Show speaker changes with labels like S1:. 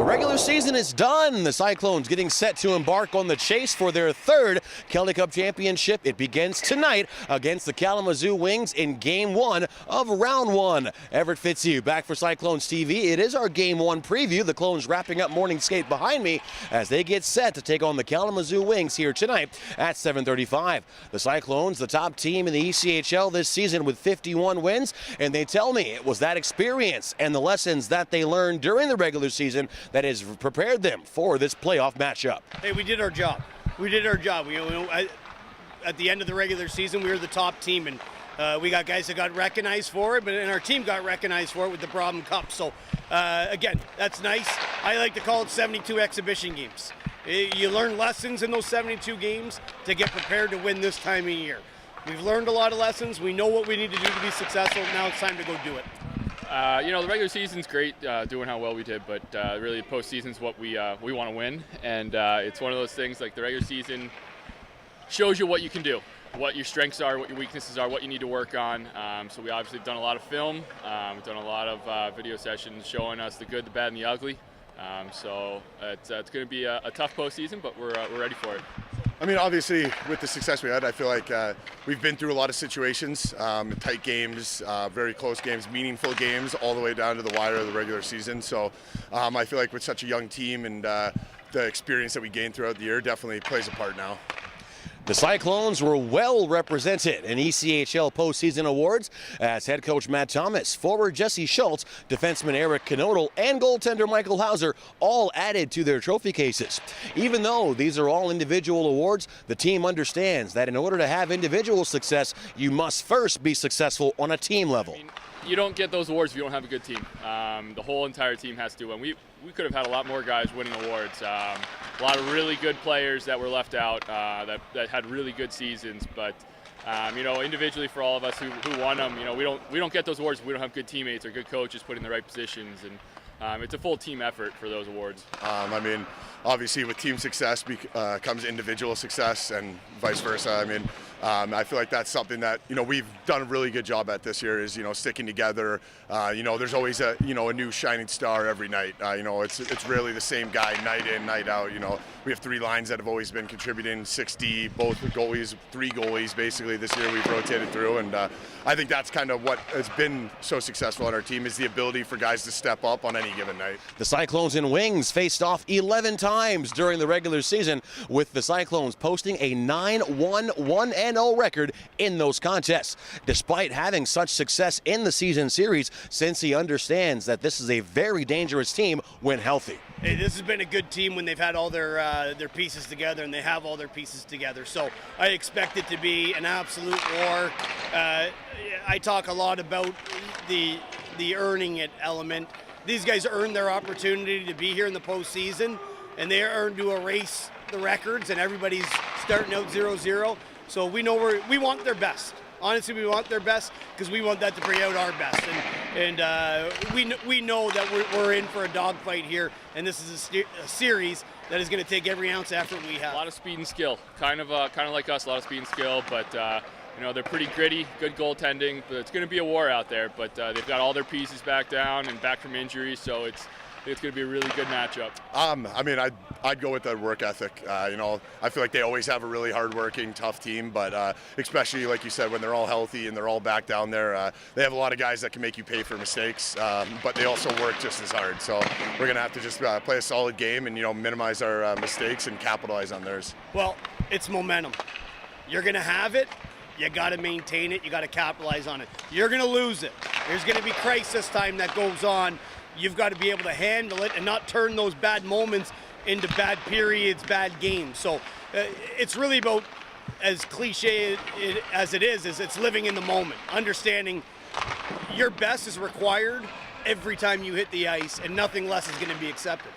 S1: The regular season is done. The Cyclones getting set to embark on the chase for their third Kelly Cup championship. It begins tonight against the Kalamazoo Wings in Game 1 of Round 1. Everett Fitzhugh back for Cyclones TV. It is our Game 1 preview. The Clones wrapping up morning skate behind me as they get set to take on the Kalamazoo Wings here tonight at 7:35. The Cyclones, the top team in the ECHL this season with 51 wins, and they tell me it was that experience and the lessons that they learned during the regular season that has prepared them for this playoff matchup.
S2: Hey, we did our job. We did our job. At the end of the regular season, we were the top team, and we got guys that got recognized for it, and our team got recognized for it with the Brabham Cup. So, again, that's nice. I like to call it 72 exhibition games. You learn lessons in those 72 games to get prepared to win this time of year. We've learned a lot of lessons. We know what we need to do to be successful. Now it's time to go do it.
S3: The regular season's great, doing how well we did, but really postseason's what we want to win. And it's one of those things, like the regular season shows you what you can do, what your strengths are, what your weaknesses are, what you need to work on. So we obviously have done a lot of film. We've done a lot of video sessions showing us the good, the bad, and the ugly. So it's going to be a tough postseason, but we're ready for it.
S4: I mean, obviously, with the success we had, I feel like we've been through a lot of situations, tight games, very close games, meaningful games, all the way down to the wire of the regular season. So I feel like with such a young team and the experience that we gained throughout the year definitely plays a part now.
S1: The Cyclones were well represented in ECHL postseason awards as head coach Matt Thomas, forward Jesse Schultz, defenseman Eric Knodel, and goaltender Michael Hauser all added to their trophy cases. Even though these are all individual awards, the team understands that in order to have individual success, you must first be successful on a team level.
S3: You don't get those awards if you don't have a good team. The whole entire team has to win. We could have had a lot more guys winning awards. A lot of really good players that were left out that had really good seasons. But individually for all of us who won them, we don't get those awards if we don't have good teammates or good coaches put in the right positions. And it's a full team effort for those awards.
S4: Obviously with team success comes individual success and vice versa. I feel like that's something that we've done a really good job at this year is sticking together. There's always a new shining star every night. It's really the same guy night in, night out. We have three lines that have always been contributing, 6D, both goalies, three goalies basically this year we've rotated through, and I think that's kind of what has been so successful on our team is the ability for guys to step up on any given night.
S1: The Cyclones and Wings faced off 11 times during the regular season, with the Cyclones posting a 9-1-1-0 record in those contests. Despite having such success in the season series, Cincy understands that this is a very dangerous team when healthy.
S2: Hey, this has been a good team when they've had all their pieces together, and they have all their pieces together. So I expect it to be an absolute war. I talk a lot about the earning it element. These guys earned their opportunity to be here in the postseason, and they earned to erase the records, and everybody's starting out 0-0. So we know we want their best. Honestly, we want their best because we want that to bring out our best, and we know that we're in for a dogfight here, and this is a series that is going to take every ounce of effort we have.
S3: A lot of speed and skill, kind of like us, a lot of speed and skill, but they're pretty gritty, good goaltending. But it's going to be a war out there, but they've got all their pieces back down and back from injury, so it's going to be a really good matchup.
S4: I'd go with the work ethic. I feel like they always have a really hard-working, tough team, but especially, like you said, when they're all healthy and they're all back down there, they have a lot of guys that can make you pay for mistakes, but they also work just as hard. So we're going to have to just play a solid game and, minimize our mistakes and capitalize on theirs.
S2: Well, it's momentum. You're going to have it. You got to maintain it. You got to capitalize on it. You're going to lose it. There's going to be crisis time that goes on. You've got to be able to handle it and not turn those bad moments into bad periods, bad games. So it's really about, as cliche as it is it's living in the moment, understanding your best is required every time you hit the ice, and nothing less is going to be accepted.